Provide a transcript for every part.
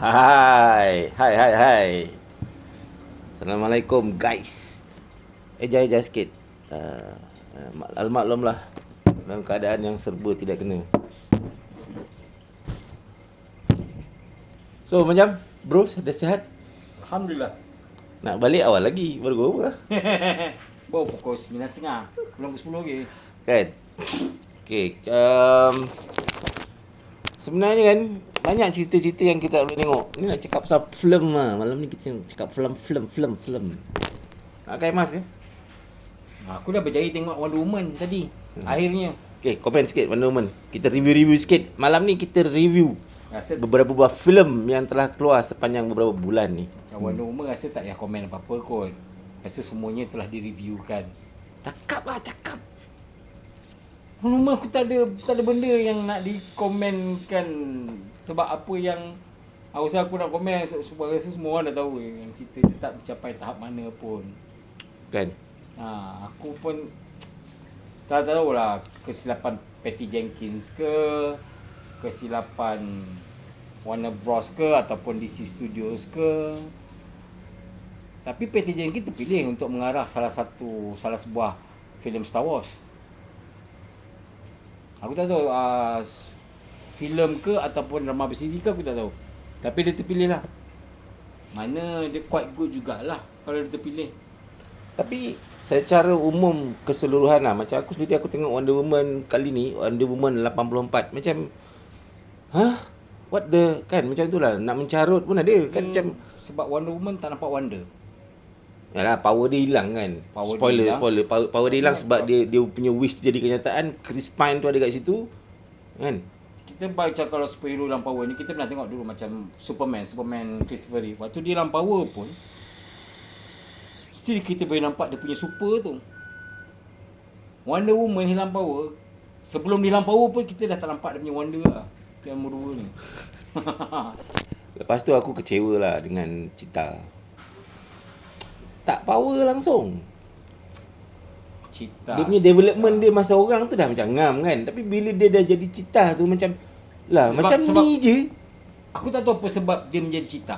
Hai. Assalamualaikum guys. Jaya sikit. Maklum lah dalam keadaan yang serba tidak kena. So macam bro, dah sihat? Alhamdulillah. Nak balik awal lagi baru go lah. Baru pukul 9.30. Belum pukul 10 lagi. Kan? Okey, sebenarnya kan banyak cerita-cerita yang kita boleh tengok. Ni nak cakap pasal film lah. Malam ni kita cakap film. Nak pakai mask ke? Aku dah berjaya tengok Wonder Woman tadi. Akhirnya. Okey, komen sikit Wonder Woman. Kita review sikit. Malam ni kita review Rasa beberapa buah filem yang telah keluar sepanjang beberapa bulan ni. macam Wonder Woman rasa tak payah komen apa-apa kot. Rasa semuanya telah direviewkan. Cakap. Wonder Woman aku tak ada benda yang nak dikomenkan. Sebab apa yang aku nak komen sebab rasa semua orang dah tahu yang cerita dia tak mencapai tahap mana pun. Kan? Aku pun tak tahulah kesilapan Patty Jenkins ke, kesilapan Warner Bros ke ataupun DC Studios ke. Tapi Patty Jenkins terpilih untuk mengarah salah sebuah filem Star Wars. Aku tak tahu filem ke ataupun drama bersiri ke aku tak tahu. Tapi dia terpilih lah. Mana dia quite good jugalah kalau dia terpilih. Tapi secara umum keseluruhan lah, macam aku sendiri aku tengok Wonder Woman kali ni, Wonder Woman 84, macam what the, kan macam itulah, nak mencarut pun ada kan, macam Sebab Wonder Woman tak nampak wonder. yalah, power dia hilang kan. Power Spoiler. dia hilang. Power dia hilang sebab dia punya wish tu jadi kenyataan. Chris Pine tu ada kat situ kan. Kita baca kalau superhero dalam power ni, kita pernah tengok dulu macam Superman Christopher Reeve. Waktu dia dalam power pun still kita boleh nampak dia punya super tu. Wonder Woman hilang power, sebelum dia hilang power pun kita dah tak nampak dia punya wonder lah. Yang nombor 2 ni. Lepas tu aku kecewa lah dengan Cheetah. Tak power langsung. Cita. Dia punya development dia masa orang tu dah macam ngam kan. Tapi bila dia dah jadi Cheetah tu macam lah, Sebab- macam sebab- ni je. Aku tak tahu apa sebab dia menjadi cita.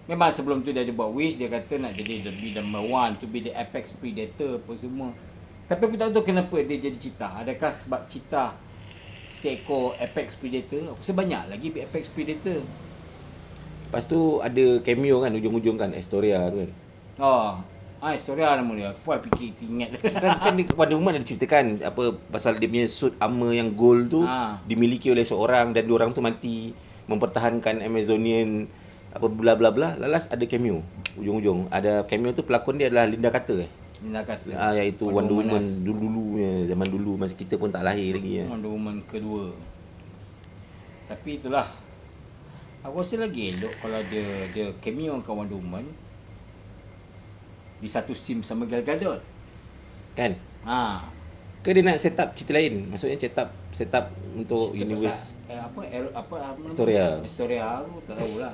Memang sebelum tu dia ada buat wish, dia kata nak jadi be the number one, to be the apex predator apa semua. Tapi aku tak tahu kenapa dia jadi cita. Adakah sebab cita seekor apex predator? Aku rasa banyak lagi apex predator. Lepas tu ada cameo kan ujung-ujung kan, Astoria tu kan. Historia nama dia. Aku pun fikir ingat. Kan Wonder Woman ada ceritakan apa pasal dia punya suit armor yang gold tu dimiliki oleh seorang dan dua orang tu mati mempertahankan Amazonian apa bla bla bla. Lalas ada cameo ujung-ujung. Ada cameo tu pelakon dia adalah Linda Carter Dia kata. iaitu Wonder Woman dulu-dulunya, zaman dulu masa kita pun tak lahir lagi Wonder Woman kedua. Tapi itulah. Aku rasa lagi elok kalau dia cameo kat Wonder Woman di satu scene sama Gal Gadot. Kan? Ha. Ke dia nak set up cerita lain? Maksudnya set up untuk Cerita universe pasal, apa Historia. Historia aku tak tahulah.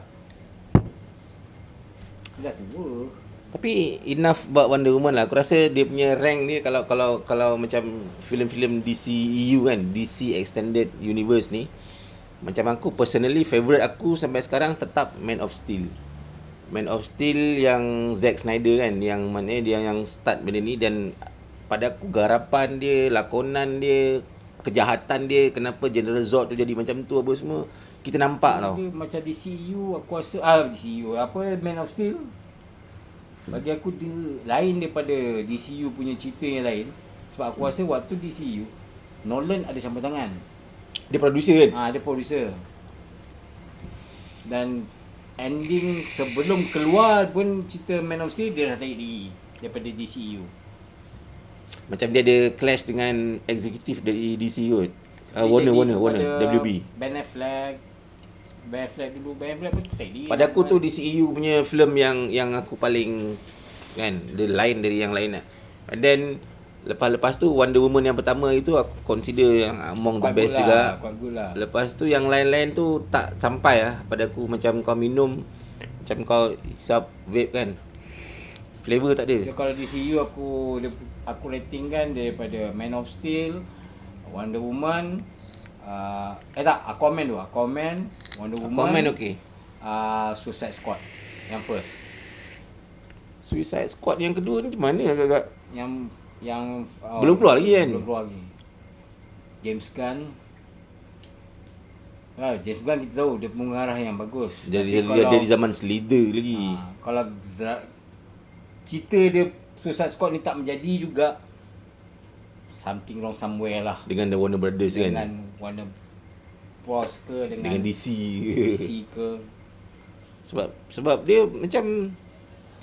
Dah tua. Tapi enough about Wonder Woman lah. Aku rasa dia punya rank dia kalau macam filem-filem DCEU kan, DC Extended Universe ni, macam aku personally favorite aku sampai sekarang tetap Man of Steel. Man of Steel yang Zack Snyder kan, yang mana dia yang start benda ni, dan pada aku garapan dia, lakonan dia, kejahatan dia, kenapa General Zod tu jadi macam tu apa semua, kita nampak tau. Dia macam DCU aku rasa DCU apa Man of Steel. Bagi aku dia lain daripada DCU punya cerita yang lain. Sebab aku rasa waktu DCU Nolan ada campur tangan. Dia producer kan. Dia producer. Dan ending sebelum keluar pun cerita Man of Steel dia dah tarik diri daripada DCU. Macam dia ada clash dengan eksekutif dari DC kot. Warner WB. Ben Affleck dulu pun tarik diri. Pada aku tu DCEU punya filem yang aku paling kan, dia lain dari yang lain lah. And then lepas tu Wonder Woman yang pertama itu aku consider yang among the best juga. Quite good lah. Lepas tu yang lain-lain tu tak sampai lah pada aku. Macam kau minum, macam kau hisap vape kan, flavor tak ada. So, kalau DCU aku ratingkan daripada Man of Steel, Wonder Woman, Aquaman, Wonder Woman. Aquaman okey. Suicide Squad yang first. Suicide Squad yang kedua ni macam mana agak-agak? Yang Belum keluar lagi kan? Belum keluar lagi. James Gunn. James Gunn kita tahu dia pengarah yang bagus. Jadi dia dari zaman Slither lagi. Kalau cerita dia Suicide Squad ni tak menjadi juga, something wrong somewhere lah. Dengan The Warner Brothers kan? Dengan Warner Bros ke Dengan DC ke. Sebab dia macam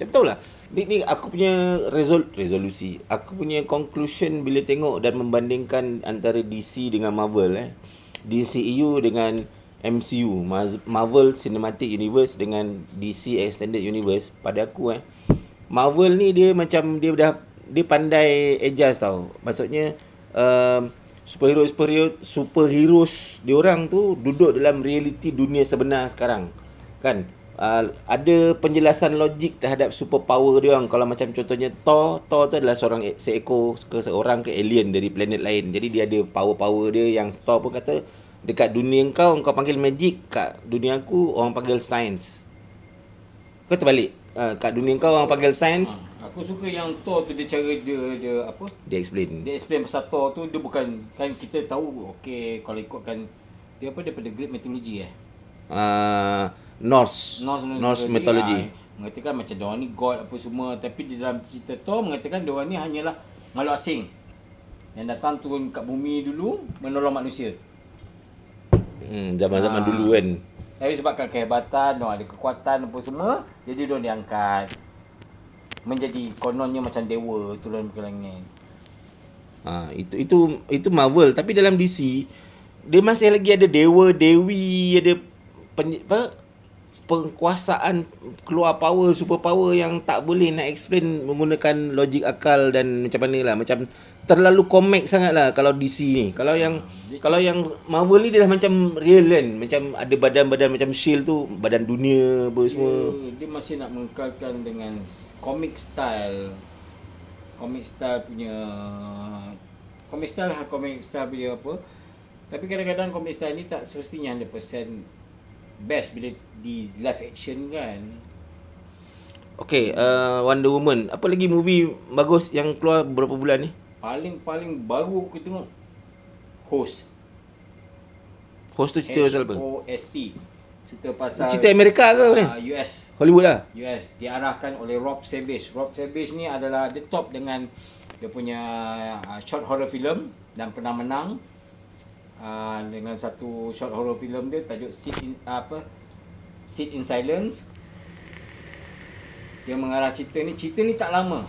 tahulah. Ni aku punya resolusi. Aku punya conclusion bila tengok dan membandingkan antara DC dengan Marvel DCEU dengan MCU, Marvel Cinematic Universe dengan DC Extended Universe. Pada aku Marvel ni dia pandai adjust tau. Maksudnya superheroes diorang tu duduk dalam realiti dunia sebenar sekarang. Kan? Ada penjelasan logik terhadap superpower dia orang. Kalau macam contohnya Thor tu adalah seorang ke alien dari planet lain. Jadi dia ada power dia yang Thor pun kata dekat dunia kau panggil magic, kat dunia aku orang panggil science. Kau terbalik. Kat dunia kau orang panggil science. Aku suka yang Thor tu dia cara dia apa? Dia explain pasal Thor tu dia bukan, kan kita tahu okey kalau ikutkan dia apa daripada Greek mythology Norse mythology. Mengatakan macam diorang ni god apa semua, tapi di dalam cerita Thor mengatakan diorang ni hanyalah makhluk asing yang datang turun kat bumi dulu menolong manusia. Zaman-zaman dulu kan. Tapi sebabkan kehebatan, diorang ada kekuatan apa semua, jadi diorang diangkat menjadi kononnya macam dewa turun ke langit. Itu Marvel. Tapi dalam DC dia masih lagi ada dewa, dewi, ada pengkuasaan, keluar power, super power yang tak boleh nak explain menggunakan logik akal dan macam mana lah. Macam terlalu komik sangat lah kalau DC ni. Kalau yang Marvel ni dia dah macam real kan. Macam ada badan-badan macam Shield tu, badan dunia apa semua. Dia masih nak mengekalkan dengan comic style punya apa. Tapi kadang-kadang comic style ni tak semestinya 100% best bila di live action kan. Okay, Wonder Woman. Apa lagi movie bagus yang keluar beberapa bulan ni? Paling baru aku tengok Host Tu cerita pasal apa? HOST. Cerita pasal Cerita Amerika ke mana? US. Hollywood lah? US. Diarahkan oleh Rob Savage. Rob Savage ni adalah the top dengan dia punya short horror film dan pernah menang dengan satu short horror film dia tajuk Sit in Silence. Dia mengarah cerita ni tak lama,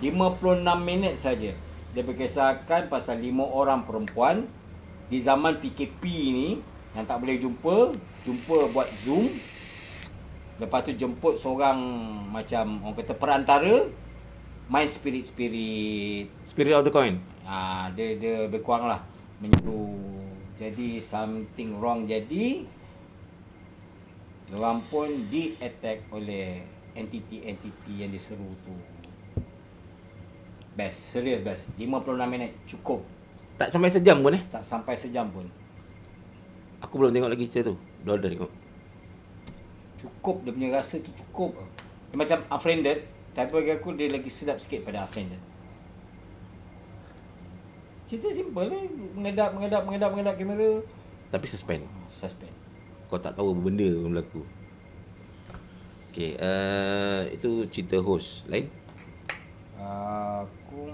56 minit saja. Dia berkisahkan pasal 5 orang perempuan di zaman PKP ni yang tak boleh jumpa buat Zoom. Lepas tu jemput seorang macam orang kata perantara, main spirit of the Coin. Dia berkurang lah, menyuruh jadi something wrong, jadi diorang pun di-attack oleh entiti yang diseru tu. Serius best. 56 minit cukup. Tak sampai sejam pun Tak sampai sejam pun. Aku belum tengok lagi cerita tu. Dah tengok. Cukup, dia punya rasa tu cukup. Dia macam Unfriended, tapi bagi aku dia lagi sedap sikit pada Unfriended. Cerita simple ni, mengedap kamera. Tapi suspend. Kau tak tahu apa benda yang berlaku. Okay, itu cerita Host. Lain? Aku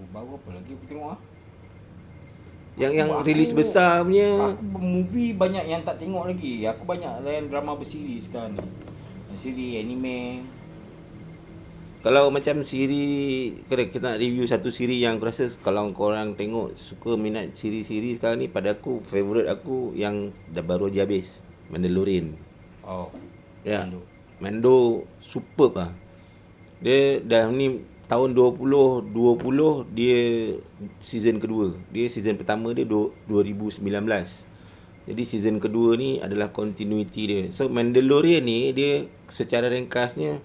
baru apa lagi aku tengok Yang rilis besar punya. Aku movie banyak yang tak tengok lagi. Aku banyak layan drama bersiri sekarang ni. Siri, anime. Kalau macam siri, kita nak review satu siri yang aku rasa kalau korang tengok suka minat siri-siri sekarang ni, pada aku favorite aku yang dah baru je habis, Mandalorian. Ya. Mando superb lah. Dia dah ni tahun 2020 dia season kedua. Dia season pertama dia 2019. Jadi season kedua ni adalah continuity dia. So Mandalorian ni dia secara ringkasnya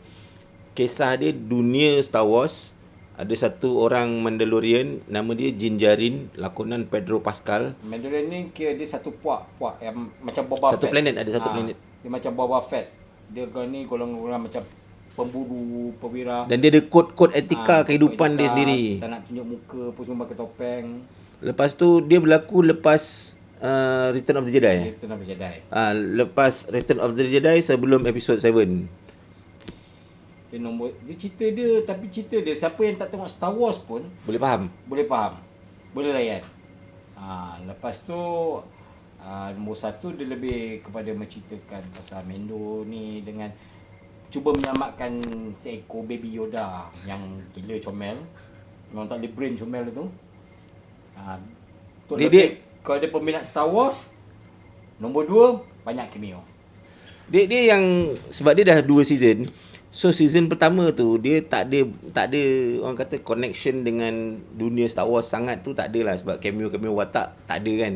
kisah dia dunia Star Wars. Ada satu orang Mandalorian nama dia Din Djarin, lakonan Pedro Pascal. Mandalorian ni kira dia satu puak yang macam Boba Satu Fett. planet, ada satu planet. Dia macam Boba Fett. Dia ni golongan macam pemburu, perwira. Dan dia ada kod-kod etika kehidupan dia sendiri. Tak nak tunjuk muka apa semua pakai topeng. Lepas tu dia berlaku lepas Return of the Jedi. Return of the Jedi. Lepas Return of the Jedi sebelum episode 7. Dia cerita dia, tapi cerita dia siapa yang tak tengok Star Wars pun Boleh faham? boleh layan. Lepas tu nombor 1 dia lebih kepada menceritakan pasal Mando ni dengan cuba menyelamatkan seekor baby Yoda yang gila comel. Memang tak boleh brain comel tu. Kalau dia peminat Star Wars, nombor 2 banyak cameo. Dia yang sebab dia dah 2 season. So season pertama tu dia tak ada orang kata connection dengan dunia Star Wars sangat tu, tak ada lah sebab cameo watak tak ada kan.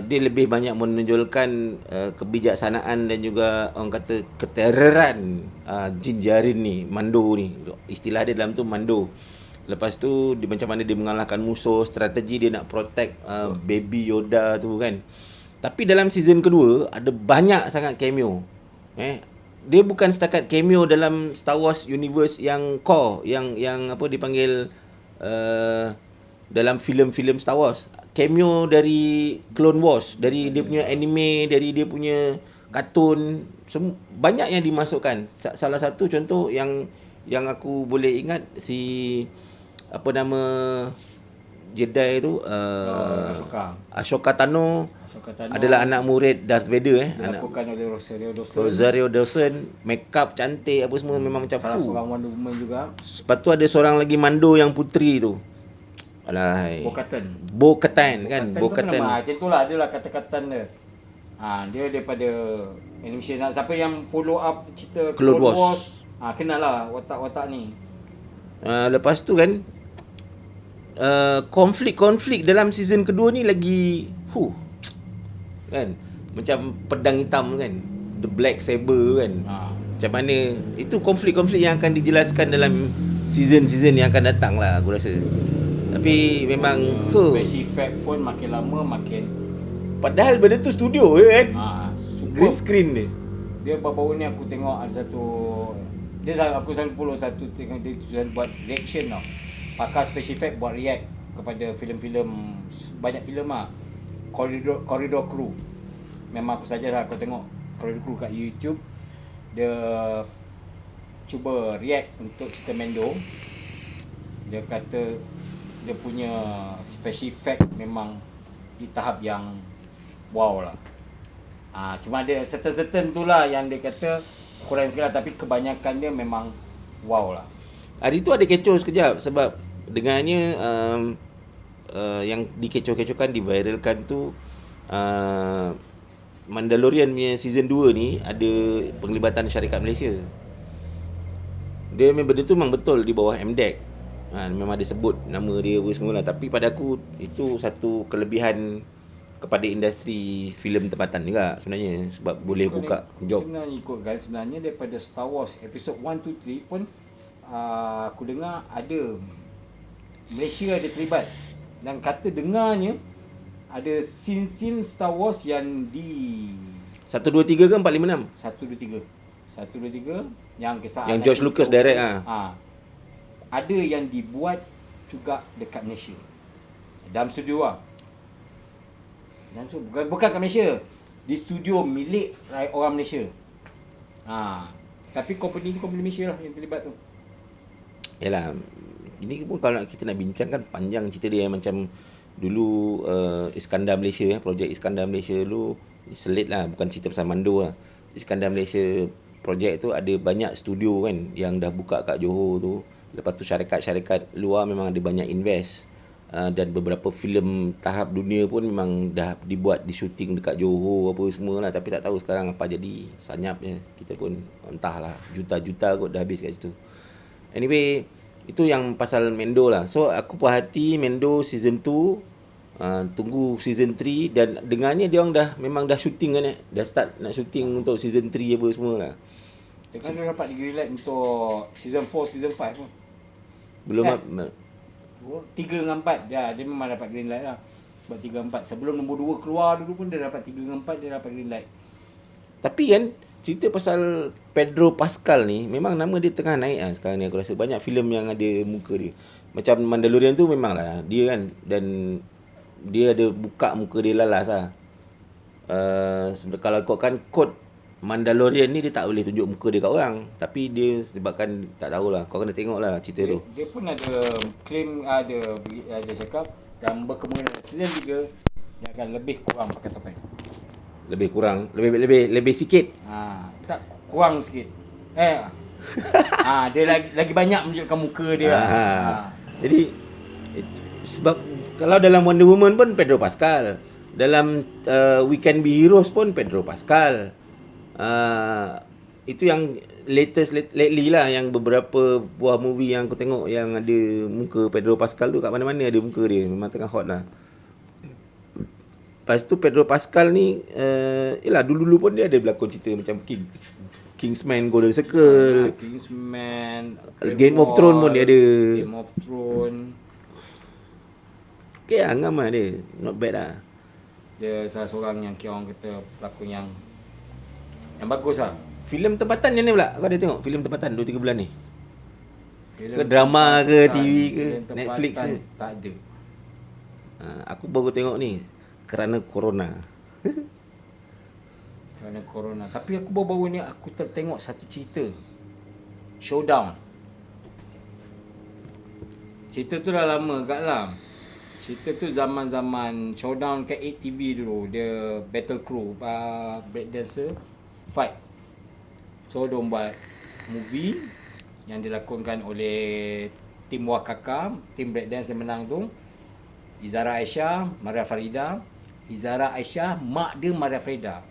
Dia lebih banyak menonjolkan kebijaksanaan dan juga orang kata ketereran Din Djarin ni, Mando ni. Istilah dia dalam tu Mando. Lepas tu dia macam mana dia mengalahkan musuh, strategi dia nak protect baby Yoda tu kan. Tapi dalam season kedua ada banyak sangat cameo. Dia bukan setakat cameo dalam Star Wars universe yang core, yang apa dipanggil dalam filem-filem Star Wars. Cameo dari Clone Wars, dari dia punya anime, dari dia punya kartun, banyak yang dimasukkan. Salah satu contoh yang aku boleh ingat, si apa nama Jedi tu, Ahsoka Tano adalah anak murid Darth Vader dilakukan oleh Rosario Dawson. Make up cantik apa semua, memang macam salah seorang Wonder Woman juga. Lepas tu ada seorang lagi Mando yang puteri tu. Alahai. Bo-Katan kan. Bo-Katan. Macam itulah, adalah kata-katan dia. Dia daripada animation. Siapa yang follow up cerita Clone Wars. Kenal lah watak-watak ni. Lepas tu kan konflik dalam season kedua ni lagi kan, macam pedang hitam kan, the black saber kan. Macam mana itu konflik-konflik yang akan dijelaskan dalam season-season yang akan datang lah aku rasa. Tapi memang special effect pun makin lama makin, padahal benda tu studio je kan. Green screen ni. Dia baru-baru ni aku tengok ada satu, aku selalu follow satu, tengok dia selalu buat reaction tau. Pakar special effect buat react kepada filem-filem, banyak filem Corridor Crew. Memang aku sajalah aku tengok Corridor Crew kat YouTube. Dia cuba react untuk cerita Mando. Dia kata dia punya special effect memang di tahap yang wow lah. Cuma ada certain tu lah yang dia kata kurang sikit lah, tapi kebanyakan dia memang wow lah. Hari tu ada kecoh sekejap sebab dengarnya yang dikecoh-kecohkan, diviralkan tu Mandalorian punya season 2 ni ada penglibatan syarikat Malaysia. Dia memang benda tu memang betul di bawah MDEC. Memang ada sebut nama dia apa semualah, tapi pada aku itu satu kelebihan kepada industri filem tempatan juga sebenarnya, sebab boleh buka job. Sebenarnya daripada Star Wars episode 1, 2, 3 pun aku dengar ada Malaysia ada terlibat, dan kata dengarnya ada scene-scene Star Wars yang di 1, 2, 3 ke 4, 5, 6? 1, 2, 3 yang kisah yang George Lucas direct ada yang dibuat juga dekat Malaysia dalam studio bukan kat Malaysia, di studio milik orang Malaysia. Tapi company Malaysia lah yang terlibat tu. Yalah, ini pun kalau kita nak bincang kan panjang cerita dia. Macam dulu Iskandar Malaysia, projek Iskandar Malaysia dulu selit lah, bukan cerita pasal Mando lah. Iskandar Malaysia projek tu ada banyak studio kan yang dah buka kat Johor tu. Lepas tu syarikat-syarikat luar memang ada banyak invest. Dan beberapa filem tahap dunia pun memang dah dibuat, di shooting dekat Johor apa semua lah. Tapi tak tahu sekarang apa jadi, senyap je. Kita pun entahlah, juta-juta kot dah habis kat situ. Anyway, itu yang pasal Mando lah. So aku puas hati Mando season 2. Tunggu season 3. Dan dengarnya dia orang memang dah shooting kan, dah start nak shooting untuk season 3 apa semua lah. Dengan dia dapat greenlight untuk season 4, season 5 pun. Belum 3 dengan 4 dia memang dapat green light lah. Sebab 3 4 sebelum nombor 2 keluar dulu pun dia dapat 3 dengan 4 dia dapat green light. Tapi kan cerita pasal Pedro Pascal ni memang nama dia tengah naik lah sekarang ni, aku rasa banyak filem yang ada muka dia. Macam Mandalorian tu memang lah dia kan, dan dia ada buka muka dia lalas lah. Kalau kau kan kod Mandalorian ni dia tak boleh tunjuk muka dia kat orang, tapi dia sebabkan tak tahulah, kau kena tengok lah cerita tu. Dia pun ada claim, ada cakap dalam berkemungkinan season 3 dia akan lebih kurang pakai topeng. Lebih kurang, lebih sikit. Tak kurang sikit. Dia lagi banyak menunjukkan muka dia. Jadi sebab kalau dalam Wonder Woman pun Pedro Pascal, dalam We Can Be Heroes pun Pedro Pascal. Itu yang lately lah, yang beberapa buah movie yang aku tengok yang ada muka Pedro Pascal tu, kat mana-mana ada muka dia, memang tengah hot lah. Lepas tu Pedro Pascal ni yelah dulu-dulu pun dia ada berlakon cerita macam Kingsman, Golden Circle, Kingsman, Game of Thrones pun dia ada. Game of Thrones. Okay lah, ngam lah dia, not bad lah. Dia salah seorang yang orang kata pelakon yang bagus lah. Filem tempatan macam ni pula? Kau ada tengok filem tempatan 2-3 bulan ni? Filem Ke drama ke tempatan, TV ke filem Netflix tempatan, ke? tak ada. Aku baru tengok ni kerana corona. Kerana corona. Tapi aku baru-baru ni aku tertengok satu cerita, Showdown. Cerita tu dah lama agak lah. Cerita tu zaman-zaman Showdown kat 8TV dulu. Dia battle crew, breakdancer fight. So dia buat movie yang dilakonkan oleh tim Wakaka, tim breakdance yang menang tu. Izara Aisyah, Maria Farida. Izara Aisyah, mak dia Maria Farida.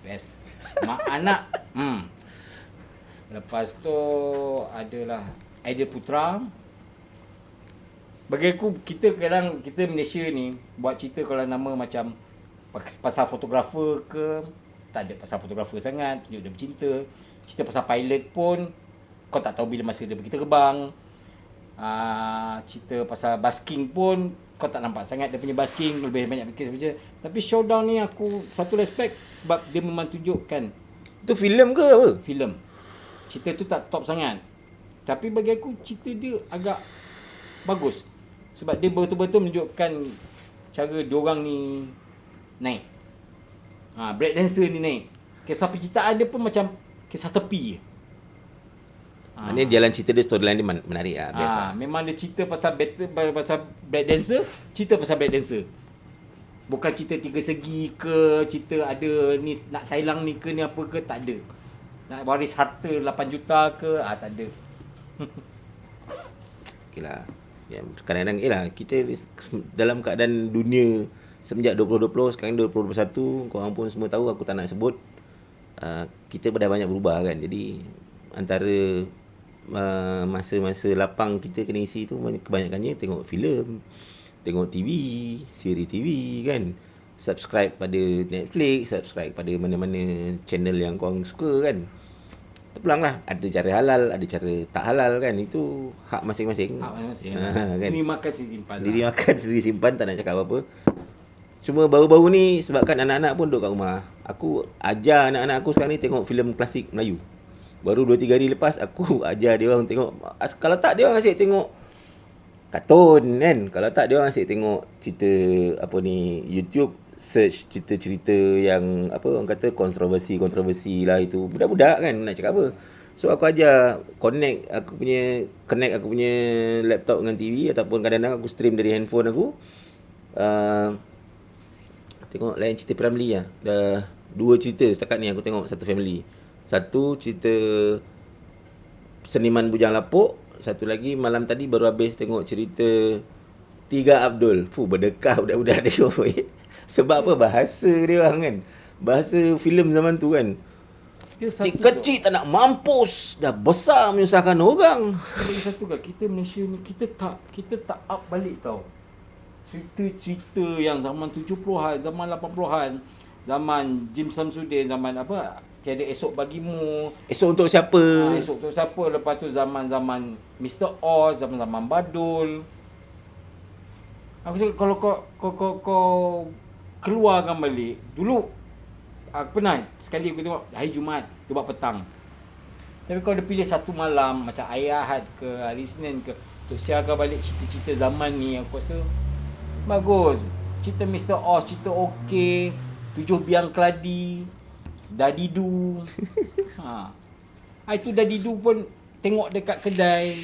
Best. Mak anak. Lepas tu adalah Aidil Putra. Bagi aku, kita Malaysia ni buat cerita kalau nama macam pasal fotografer ke, tak ada pasal fotografer sangat, tunjuk dia bercinta. Cerita pasal pilot pun kau tak tahu bila masa dia pergi terbang. Cerita pasal basking pun kau tak nampak sangat dia punya basking, lebih banyak fikir saja. Tapi Showdown ni aku satu respect sebab dia memang tunjukkan. Tu filem ke apa? Filem. Cerita tu tak top sangat. Tapi bagi aku cerita dia agak bagus. Sebab dia betul-betul menunjukkan cara diorang ni naik. Breakdancer ni naik. Kisah percintaan dia pun macam kisah tepi. Maknanya jalan cerita dia, storyline dia menarik lah, biasa. Memang dia cerita pasal breakdancer, cerita pasal breakdancer. Bukan cerita tiga segi ke, cerita ada ni nak sailang ni ke, ni apa ke, tak ada. Nak waris harta 8 juta ke, tak ada. Okay lah. Ya, kadang-kadang kita dalam keadaan dunia semenjak 2020, sekarang 2021, korang pun semua tahu, aku tak nak sebut, kita dah banyak berubah kan. Jadi antara masa-masa lapang kita kena isi tu kebanyakannya tengok filem, tengok TV, siri TV kan, subscribe pada Netflix, subscribe pada mana-mana channel yang korang suka kan. Terpulang lah, ada cara halal, ada cara tak halal kan, itu hak masing-masing. Kan? Sendiri makan sendiri simpan. Sendiri makan sendiri simpan, tak nak cakap apa-apa. Cuma baru-baru ni sebabkan anak-anak pun duduk kat rumah, aku ajar anak-anak aku sekarang ni tengok filem klasik Melayu. Baru 2-3 hari lepas aku ajar dia orang tengok. Kalau tak dia orang asyik tengok kartun kan. Kalau tak dia orang asyik tengok cerita apa ni, YouTube, search cerita-cerita yang apa orang kata kontroversi lah itu. Budak-budak kan nak cakap apa. So aku ajar connect aku punya laptop dengan TV, ataupun kadang-kadang aku stream dari handphone aku. Tengok lain cerita Piramli lah. Dah 2 cerita setakat ni aku tengok satu family. Satu cerita Seniman Bujang Lapuk, satu lagi malam tadi baru habis tengok cerita Tiga Abdul. Berdekah budak-budak tengok. Sebab apa? Bahasa dia orang kan. Bahasa filem zaman tu kan. Kecil tak nak mampus, dah besar menyusahkan orang. Lagi satu kan, kita Malaysia ni kita tak up balik tau. Cerita-cerita yang zaman 70-an, zaman 80-an, zaman Jim Samsudin, zaman apa? Tiada esok bagimu. Esok untuk siapa? Esok untuk siapa. Lepas tu zaman-zaman Mr. Oz, zaman-zaman Badul. Aku cakap kalau kau keluarkan balik. Dulu Aku pernah sekali aku tengok hari Jumaat, dia buat petang. Tapi kalau dia pilih satu malam macam hari Ahad ke hari Isnin ke, untuk siarkan balik cerita-cerita zaman ni, aku rasa bagus. Cerita Mr. Oz, cerita okey, Tujuh Biang Keladi, Dadidu. Ha. Itu Dadidu pun tengok dekat kedai.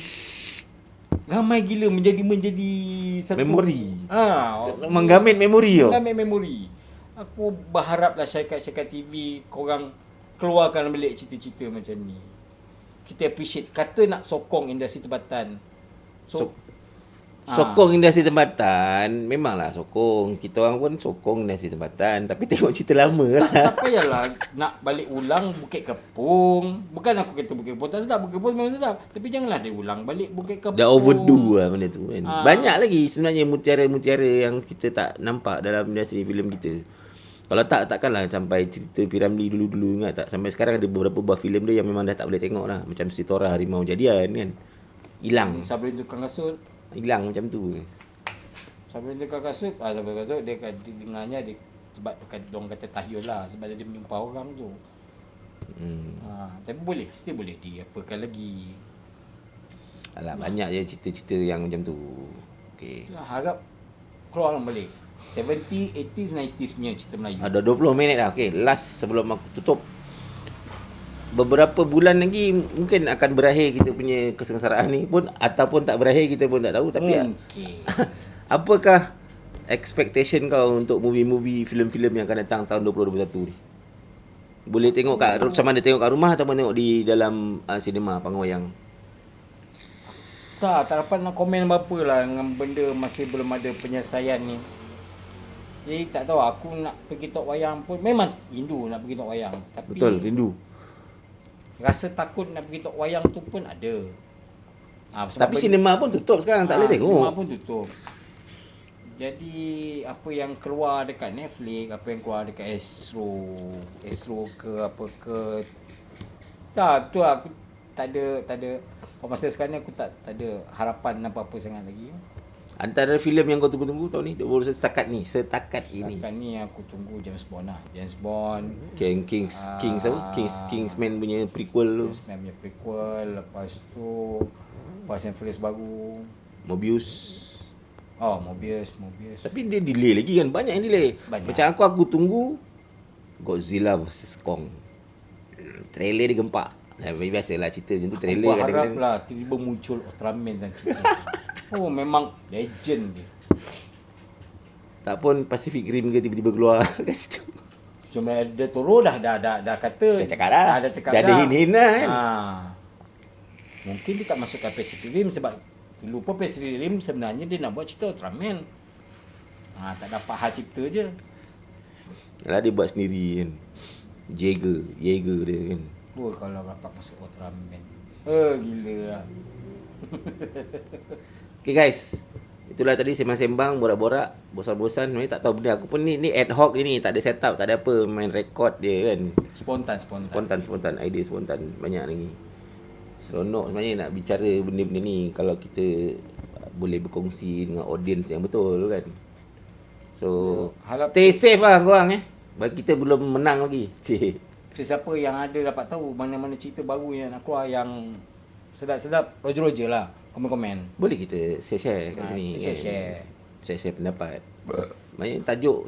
Ramai gila menjadi satu Memori. menggamit memori tau. Menggamit memori. Aku berharaplah syarikat-syarikat TV korang keluarkan balik cerita-cerita macam ni. Kita appreciate. Kata nak sokong industri tempatan. Sokong industri tempatan, memanglah sokong. Kita orang pun sokong industri tempatan, tapi tengok cerita lama lah. Tak payahlah nak balik ulang Bukit Kepung. Bukan aku kata Bukit Kepung tak sedap, Bukit Kepung memang sedap. Tapi janganlah dia ulang balik Bukit Kepung. Dah overdue lah benda tu kan. Banyak lagi sebenarnya mutiara-mutiara yang kita tak nampak dalam industri filem kita. Kalau takkanlah sampai cerita Piramli dulu-dulu, ingat tak? Sampai sekarang ada beberapa buah filem dia yang memang dah tak boleh tengok lah. Macam Sitora Harimau Jadian kan. Hilang. Sabrin Tukang Kasut. Hilang macam tu. Sabrin Tukang Kasut, Sabrin Tukang Kasut dia dengarnya dia sebab orang kata tahyul lah, sebab dia menimpa orang tu. Tapi boleh, still boleh diapakan lagi. Alah, banyak je cerita-cerita yang macam tu. Okey. Harap keluar orang balik 70, 80s, 90s punya cerita Melayu. Ada 20 minit dah. Okey, last sebelum aku tutup. Beberapa bulan lagi mungkin akan berakhir kita punya kesengsaraan ni pun, ataupun tak berakhir kita pun tak tahu. Tapi apakah expectation kau untuk movie-movie, filem-filem yang akan datang tahun 2021 ni? Boleh tengok sama ada tengok kat rumah ataupun tengok di dalam sinema Pangwayang. Tak dapat nak komen apa lah dengan benda masih belum ada penyelesaian ni. Jadi tak tahu, aku nak pergi tengok wayang pun memang rindu nak pergi tengok wayang. Tapi betul, rindu. Rasa takut nak pergi tengok wayang tu pun ada. Tapi sinema pun tutup sekarang, tak boleh tengok. Sinema pun tutup. Jadi apa yang keluar dekat Netflix, apa yang keluar dekat Astro ke apa ke, tak tu aku tak ada masa sekarang ni aku tak ada harapan apa-apa sangat lagi. Antara filem yang kau tunggu-tunggu tahun ni, setakat ini. Setakat ni aku tunggu James Bond lah. James Bond. Kingsman punya prequel tu. Kingsman punya prequel. Lepas tu Fast and Furious baru. Mobius. Tapi dia delay lagi kan. Banyak yang delay. Macam aku tunggu Godzilla vs Kong. Trailer dia gempak. Biasalah cerita macam tu, trailer kadang-kadang. Aku berharap lah tiba-tiba muncul Ultraman dan cerita. Oh memang legend dia. Tak pun Pacific Rim ke tiba-tiba keluar kat situ. Cuma dia Toro dah kata. Dah cakap dah. Dah ada hint kan. Mungkin dia tak masukkan Pacific Rim sebab dulu pun Pacific Rim sebenarnya dia nak buat cerita Ultraman. Tak dapat hak cipta je. Yalah, dia buat sendiri kan. Jaeger dia kan. Kalau dapat masuk Ultraman. Gila lah. Okay guys, itulah tadi sembang-sembang, borak-borak, bosan-bosan. Sebenarnya tak tahu benda. Aku pun ni ad hoc je ni, tak ada setup, tak ada apa, main record je kan. Spontan, idea spontan. Banyak lagi. Seronok sebenarnya nak bicara benda-benda ni kalau kita boleh berkongsi dengan audience yang betul kan. So, stay safe lah korang Bagi kita belum menang lagi. Siapa yang ada dapat tahu mana-mana cerita baru yang nak keluar yang sedap-sedap, roger lah. Komen-komen. Boleh kita share kat sini. Share pendapat. Maksudnya tajuk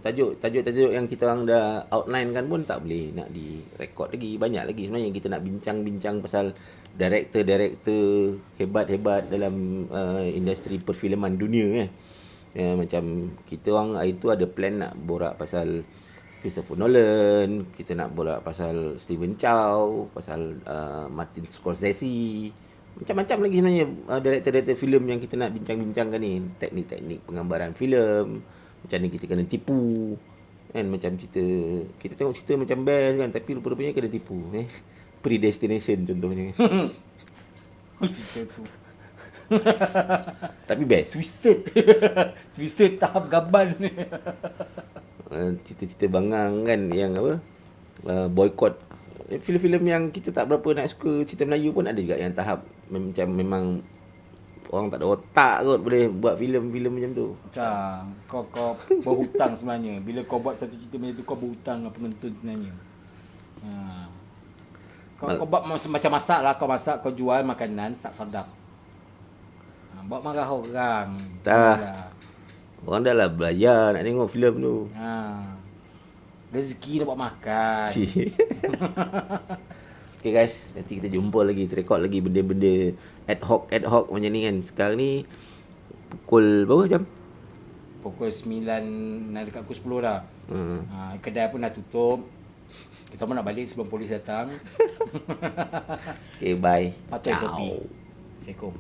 yang kita orang dah outline kan pun tak boleh nak direkod lagi. Banyak lagi sebenarnya kita nak bincang pasal director hebat-hebat dalam industri perfilman dunia macam kita orang itu ada plan nak borak pasal Christopher Nolan, kita nak borak pasal Stephen Chow, pasal Martin Scorsese. Macam-macam lagi sebenarnya director filem yang kita nak bincang-bincangkan ni. Teknik-teknik penggambaran filem, macam ni kita kena tipu kan, macam cerita kita tengok cerita macam best kan, tapi rupa-rupanya kena tipu Predestination contohnya. Cerita tu tapi best. Twisted tahap gaban. Cerita-cerita bangang kan yang apa, boycott filem-filem yang kita tak berapa nak suka cerita Melayu pun ada juga yang tahap macam memang orang tak ada otak kot boleh buat filem-filem macam tu. Kau berhutang sebenarnya. Bila kau buat satu cerita macam tu, kau berhutang dengan penonton sebenarnya. Kau buat macam masak lah, kau masak, kau jual makanan tak sedap. Buat marah orang. Tak. Orang dah lah belajar nak tengok filem tu. Rezeki nak buat makan. Okay guys, nanti kita jumpa lagi, kita record lagi benda-benda ad hoc macam ni kan. Sekarang ni pukul berapa jam? Pukul 9, nak dekat pukul 10 dah. Kedai pun dah tutup. Kita pun nak balik sebelum polis datang. Okay, bye. Patuh SOP. Assalamualaikum.